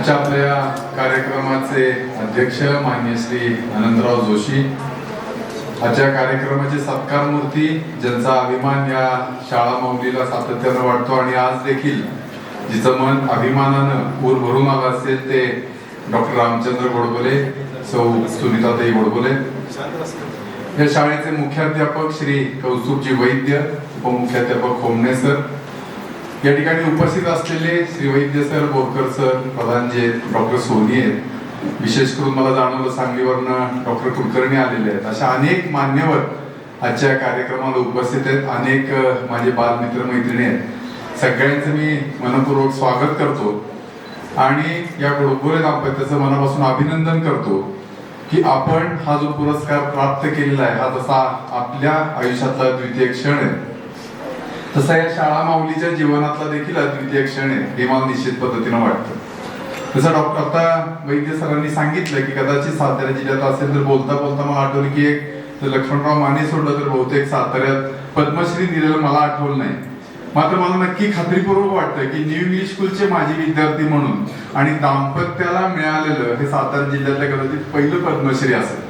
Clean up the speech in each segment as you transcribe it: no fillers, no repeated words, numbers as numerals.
आजच्या आपल्या कार्यक्रमाचे अध्यक्ष माननीय श्री आनंदराव जोशी, आजच्या कार्यक्रमाचे सत्कार मूर्ती, ज्यांचा अभिमान या शाळा माऊलीला सातत्यानं वाटतो आणि आज देखील जिचं मन अभिमानानं पूर भरून आलं असेल ते डॉक्टर रामचंद्र गोडबोले, सौ सुनीताताई गोडबोले, या शाळेचे मुख्याध्यापक श्री कौस्तुभजी वैद्य, उपमुख्याध्यापक होमणे सर, या ठिकाणी उपस्थित असलेले श्री वैद्य सर, बोरकर सर, प्रधान जे डॉक्टर सोनी आहेत, विशेष करून मला जाणवलं सांगलीवरनं डॉक्टर कुलकर्णी आलेले आहेत, अशा अनेक मान्यवर आजच्या कार्यक्रमाला उपस्थित आहेत, अनेक माझे बालमित्र मैत्रिणी आहेत, सगळ्यांचं मी मनपूर्वक स्वागत करतो आणि या गोडबोले दाम्पत्याचं मनापासून अभिनंदन करतो की आपण हा जो पुरस्कार प्राप्त केलेला आहे हा जसा आपल्या आयुष्यातला द्वितीय क्षण आहे तसा या शाळा माऊलीच्या जीवनातला देखील अद्वितीय क्षण आहे हे मला निश्चित पद्धतीनं वाटतं. जसं डॉक्टर आता वैद्य सरांनी सांगितलं की कदाचित सातारा जिल्ह्यात असेल तर बोलता बोलता मला आठवलं की एक लक्ष्मणराव माने सोडलं तर बहुतेक साताऱ्यात पद्मश्री दिलेलं मला आठवलं नाही. मात्र मला नक्की खात्रीपूर्वक वाटतं की न्यू इंग्लिश स्कूलचे माजी विद्यार्थी म्हणून आणि दाम्पत्याला मिळालेलं हे सातारा जिल्ह्यातलं कदाचित पहिलं पद्मश्री असेल.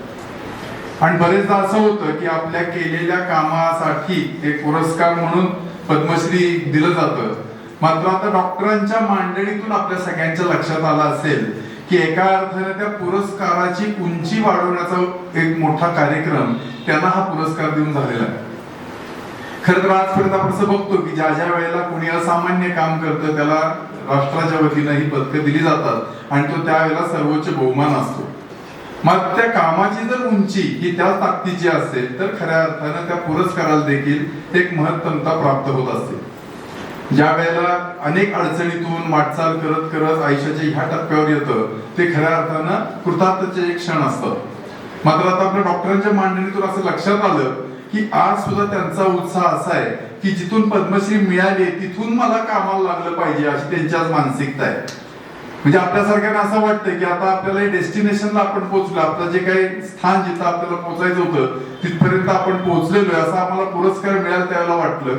आणि बरेचदा असं होतं की आपल्या केलेल्या कामासाठी एक पुरस्कार म्हणून पद्मश्री दिलं जातं. मात्र आता डॉक्टरांच्या मांडणीतून आपल्या सगळ्यांच्या लक्षात आलं असेल की एका अर्थाने त्या पुरस्काराची उंची वाढवण्याचा एक मोठा कार्यक्रम त्यांना हा पुरस्कार देऊन झालेला आहे. खरं तर आजपर्यंत आपण असं बघतो की ज्या ज्या वेळेला कोणी असामान्य काम करतं त्याला राष्ट्राच्या वतीनं ही पदकं दिली जातात आणि तो त्यावेळेला सर्वोच्च बहुमान असतो. मग त्या कामाची जर उंची ही त्या ताकदीची असेल तर खऱ्या अर्थानं त्या पुरस्काराला देखील एक महत्तमता प्राप्त होत असते. ज्या वेळेला अनेक अडचणीतून वाटचाल करत करत आयुष्याच्या ह्या टप्प्यावर येतं ते खऱ्या अर्थानं कृतार्थतेचे एक क्षण असतं. मात्र आता आपल्या डॉक्टरांच्या मांडणीतून असं लक्षात आलं की आज सुद्धा त्यांचा उत्साह असा आहे की जिथून पद्मश्री मिळाली तिथून मला कामाला लागलं पाहिजे अशी त्यांची आज मानसिकता आहे. म्हणजे आपल्यासारख्यांना असं वाटतं की आता आपल्याला डेस्टिनेशनला आपण पोहोचलो, आपलं जे काही स्थान जिथं आपल्याला पोहोचायचं होतं तिथपर्यंत आपण पोहोचलेलो आहे असं आम्हाला पुरस्कार मिळाला त्यावेळेला वाटलं.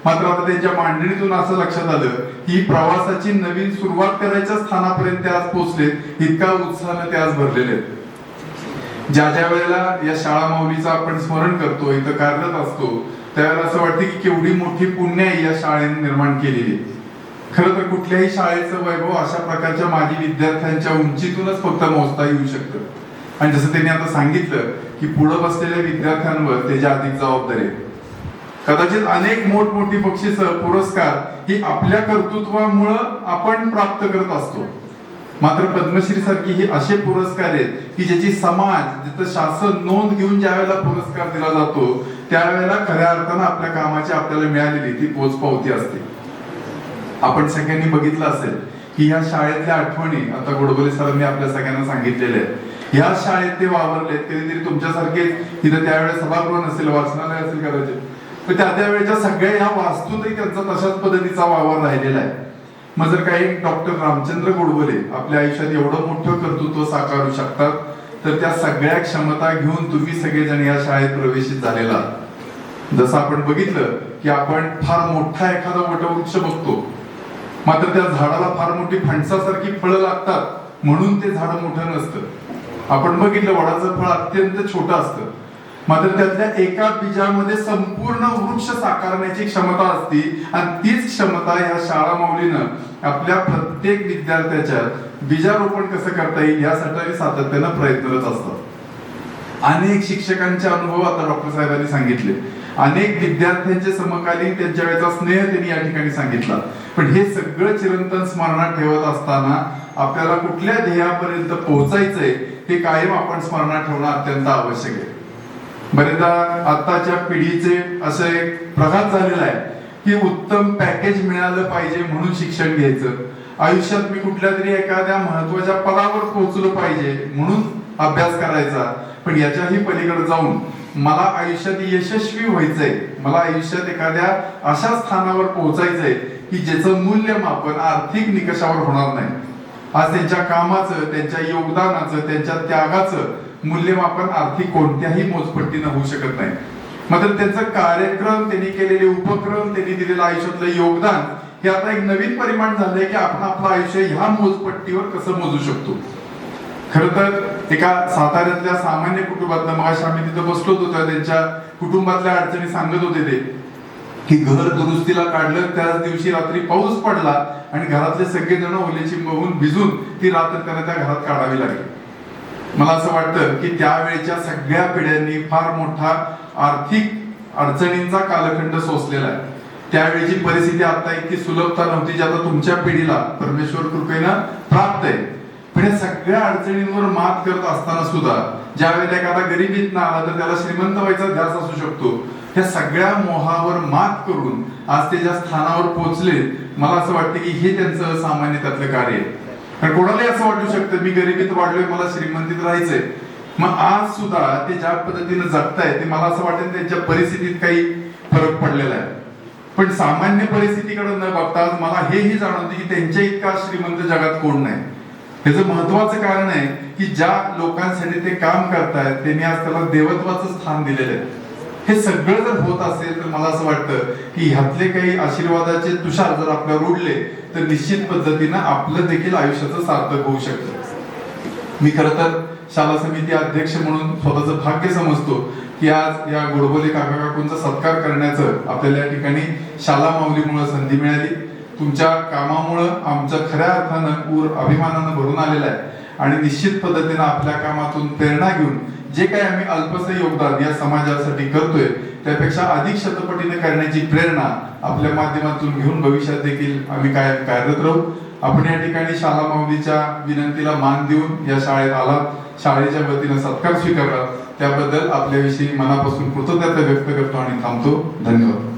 मात्र आता त्यांच्या मांडणीतून असं लक्षात आलं की प्रवासाची नवीन सुरुवात करायच्या स्थानापर्यंत आज पोहोचलेत, इतका उत्साहाने ते आज भरलेले आहेत. ज्या ज्या वेळेला या शाळा माऊलीचं आपण स्मरण करतो, इथं कार्यरत असतो, त्यावेळेला असं वाटतं की केवढी मोठी पुण्य या शाळेने निर्माण केलेली. खरं तर कुठल्याही शाळेचं वैभव अशा प्रकारच्या माजी विद्यार्थ्यांच्या उंचीतूनच फक्त मोजता येऊ शकतं. आणि जसं त्यांनी आता सांगितलं की पुढे बसलेल्या विद्यार्थ्यांवर त्याची अधिक जबाबदारी आहे. कदाचित अनेक मोठमोठी बक्षीस पुरस्कार ही आपल्या कर्तृत्वामुळं आपण प्राप्त करत असतो. मात्र पद्मश्री सारखी ही असे पुरस्कार आहेत की ज्याची समाज जिथं शासन नोंद घेऊन ज्या वेळेला पुरस्कार दिला जातो त्यावेळेला खऱ्या अर्थानं आपल्या कामाची आपल्याला मिळालेली ती पोचपावती असते. आपण सगळ्यांनी बघितलं असेल की ह्या शाळेतल्या आठवणी आता गोडबोले सरांनी आपल्या सगळ्यांना सांगितलेल्या आहेत. ह्या शाळेत ते वावरलेत, कधीतरी तुमच्यासारखे इथं त्यावेळेस सभागृह नसेल, वाचनालय असेल कदाचित, तर त्यावेळेच्या सगळ्या ह्या वास्तूतही त्यांचा तशाच पद्धतीचा वावर राहिलेला आहे. मग जर काही डॉक्टर रामचंद्र गोडबोले आपल्या आयुष्यात एवढं मोठं कर्तृत्व साकारू शकतात तर त्या सगळ्या क्षमता घेऊन तुम्ही सगळेजण या शाळेत प्रवेशित झालेला. जसं आपण बघितलं की आपण फार मोठा एखादा वटवृक्ष बघतो, मात्र त्या झाडाला फार मोठी फणसासारखी फळं लागतात म्हणून ते झाड मोठं नसतं. आपण बघितलं वडाचं फळ अत्यंत छोटं असतं, मात्र त्यातल्या एका बीजामध्ये संपूर्ण वृक्ष साकारण्याची क्षमता असते आणि तीच क्षमता या शाळा माऊलीनं आपल्या प्रत्येक विद्यार्थ्याच्या बीजारोपण कसं करता येईल यासाठी सातत्यानं प्रयत्नरत असतात. अनेक शिक्षकांचे अनुभव आता डॉक्टर साहेबांनी सांगितले, अनेक विद्यार्थ्यांचे समकालीन त्यांच्या वेळेचा स्नेह त्यांनी या ठिकाणी सांगितला. पण हे सगळं चिरंतन स्मरणात ठेवत असताना आपल्याला कुठल्या ध्येयापर्यंत पोहोचायचंय हे कायम आपण स्मरणात ठेवणं अत्यंत आवश्यक आहे. बरेचदा आताच्या पिढीचे असं एक प्रघात झालेला आहे की उत्तम पॅकेज मिळालं पाहिजे म्हणून शिक्षण घ्यायचं, आयुष्यात मी कुठल्या तरी एखाद्या महत्वाच्या पदावर पोहोचलो पाहिजे म्हणून अभ्यास करायचा. पण याच्याही पलीकडे जाऊन मला आयुष्यात यशस्वी व्हायचंय, मला आयुष्यात एखाद्या अशा स्थानावर पोहोचायचंय की ज्याचं मूल्यमापन आर्थिक निकषावर होणार नाही. आज त्यांच्या कामाचं, त्यांच्या योगदानाचं, त्यांच्या त्यागाचं मूल्यमापन आर्थिक कोणत्याही मोजपट्टीनं होऊ शकत नाही. मात्र त्यांचा कार्यक्रम, त्यांनी केलेले उपक्रम, त्यांनी दिलेलं आयुष्यातलं योगदान हे आता एक नवीन परिमाण झालंय की आपण आपलं आयुष्य ह्या मोजपट्टीवर कसं मोजू शकतो. खर तर एका साताऱ्यातल्या सामान्य कुटुंबातलं, मग आम्ही तिथे बसलो होतो, त्यांच्या कुटुंबातल्या अडचणी सांगत होते ते की घर दुरुस्तीला काढलं, त्याच दिवशी रात्री पाऊस पडला आणि घरातले सगळेजण ओलेचिंब होऊन भिजून ती रात्र त्यांना त्या घरात काढावी लागली. मला असं वाटतं की त्यावेळेच्या सगळ्या पिढ्यांनी फार मोठा आर्थिक अडचणींचा कालखंड सोसलेला आहे. त्यावेळेची परिस्थिती आता इतकी सुलभता नव्हती जी आता तुमच्या पिढीला परमेश्वर कृपेनं प्राप्त आहे. पण या सगळ्या अडचणींवर मात करत असताना सुद्धा ज्या वेळेला एखादा गरिबीत ना आला तर त्याला श्रीमंत व्हायचा ध्यास असू शकतो. त्या सगळ्या मोहावर मात करून आज ते ज्या स्थानावर पोहोचले, मला असं वाटतं की हे त्यांचं असामान्य त्यातलं कार्य आहे. कारण कोणालाही असं वाटू शकतं मी गरिबीत वाढलोय, मला श्रीमंतीत राहायचंय. मग आज सुद्धा ते ज्या पद्धतीने जगताय ते मला असं वाटतं त्यांच्या परिस्थितीत काही फरक पडलेला आहे. पण सामान्य परिस्थितीकडे न बघता मला हेही जाणवतं की त्यांच्या इतका श्रीमंत जगात कोण नाही. याचं महत्वाचं कारण आहे की ज्या लोकांसाठी ते काम करतायत त्यांनी आज त्याला देवत्वाचं स्थान दिलेलं आहे. हे सगळं जर होत असेल तर मला असं वाटतं की ह्यातले काही आशीर्वादाचे तुषार जर आपल्यावर उडले तर निश्चित पद्धतीनं आपलं देखील आयुष्याचं सार्थक होऊ शकतं. मी खरं तर शाला समिती अध्यक्ष म्हणून स्वतःचं भाग्य समजतो की आज या गोडबोले काका काकूंचा सत्कार करण्याचं आपल्याला या ठिकाणी शाला माऊलीमुळे संधी मिळाली. तुमच्या कामामुळं आमचं खऱ्या अर्थानं ऊर अभिमानानं भरून आलेला आहे आणि निश्चित पद्धतीनं आपल्या कामातून प्रेरणा घेऊन जे काही आम्ही अल्पसं योगदान या समाजासाठी करतोय त्यापेक्षा अधिक शतपटीने करण्याची प्रेरणा आपल्या माध्यमातून घेऊन भविष्यात देखील आम्ही कायम कार्यरत राहू. आपण या ठिकाणी शाला माऊलीच्या विनंतीला मान देऊन या शाळेत आलात, शाळेच्या वतीनं सत्कार स्वीकारला, त्याबद्दल आपल्याविषयी मनापासून कृतज्ञता व्यक्त करतो आणि थांबतो. धन्यवाद.